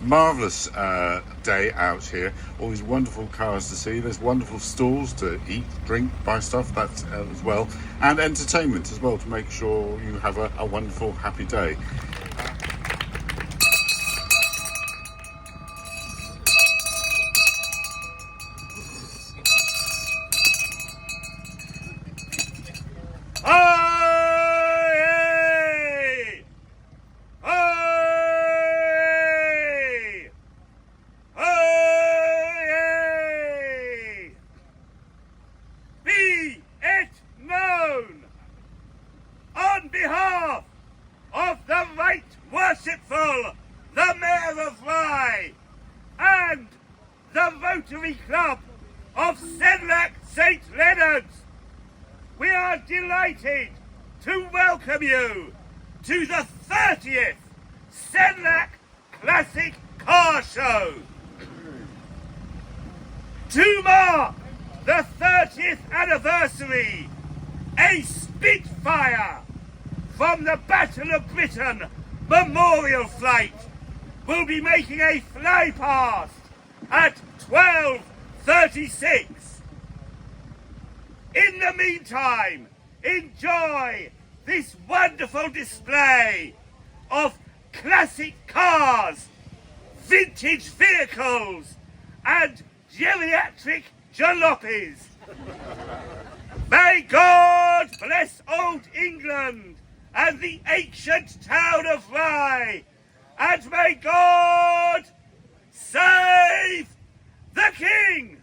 marvellous day out here. All these wonderful cars to see. There's wonderful stalls to eat, drink, buy stuff, that's as well. And entertainment as well to make sure you have a wonderful, happy day. On behalf of the Right Worshipful, the Mayor of Rye, and the Rotary Club of Senlac St Leonards, we are delighted to welcome you to the 30th Senlac Classic Car Show. To mark the 30th anniversary, a Spitfire from the Battle of Britain Memorial Flight will be making a flypast at 12:36. In the meantime, enjoy this wonderful display of classic cars, vintage vehicles and geriatric jalopies. May God bless old England and the ancient town of Rye, and may God save the King!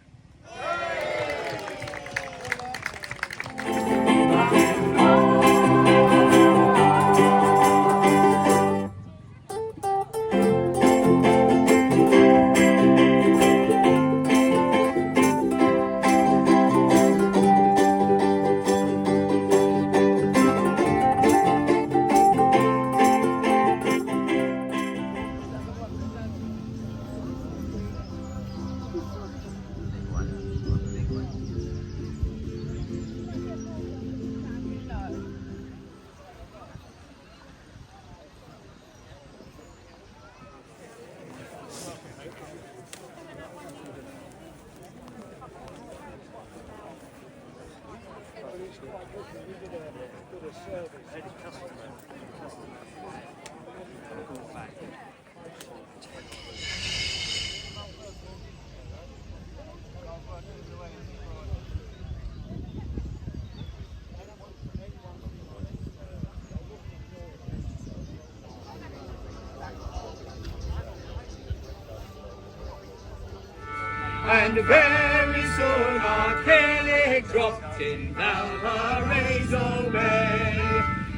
And very soon our Kelly dropped in Valparaiso Bay.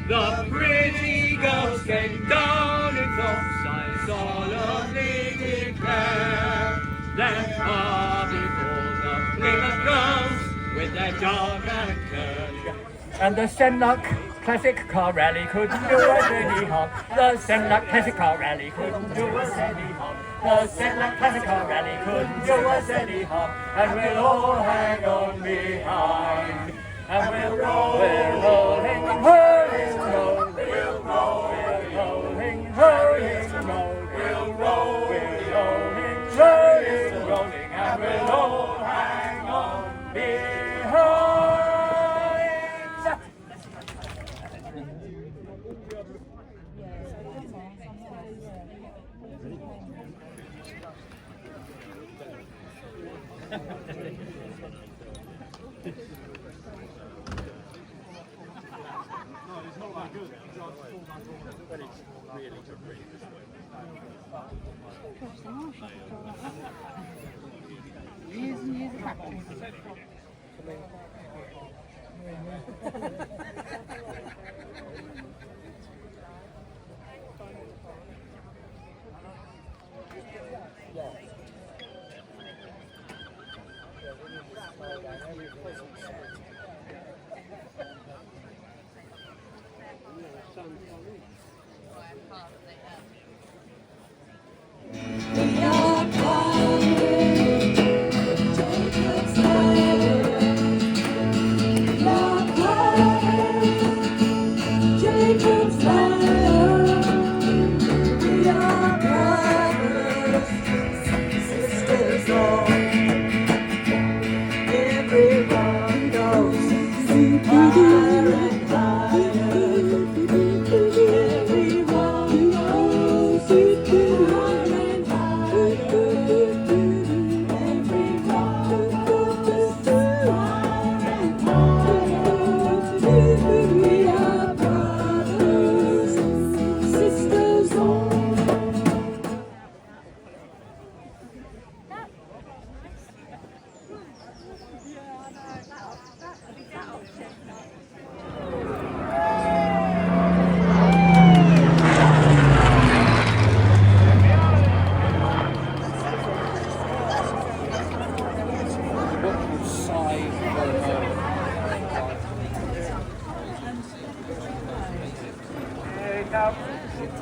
The pretty girls came down in flocks, I solemnly declare. That before the Plymouth girls with their dog and curly. And the Senlac Classic Car Rally couldn't do us any harm. The Senlac Classic Car Rally couldn't do us any harm. The Senlac Classic Car Rally couldn't do us any harm. And we'll all hang on behind. And we'll roll, we're rolling, hurrying, roll, we'll roll, we're rolling, hurrying, roll, we'll roll, we're rolling, hurrying, rolling, and we'll all hang on behind. Years and years of practice.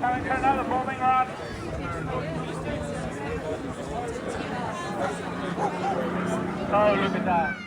Time for another bombing run. Oh, look at that.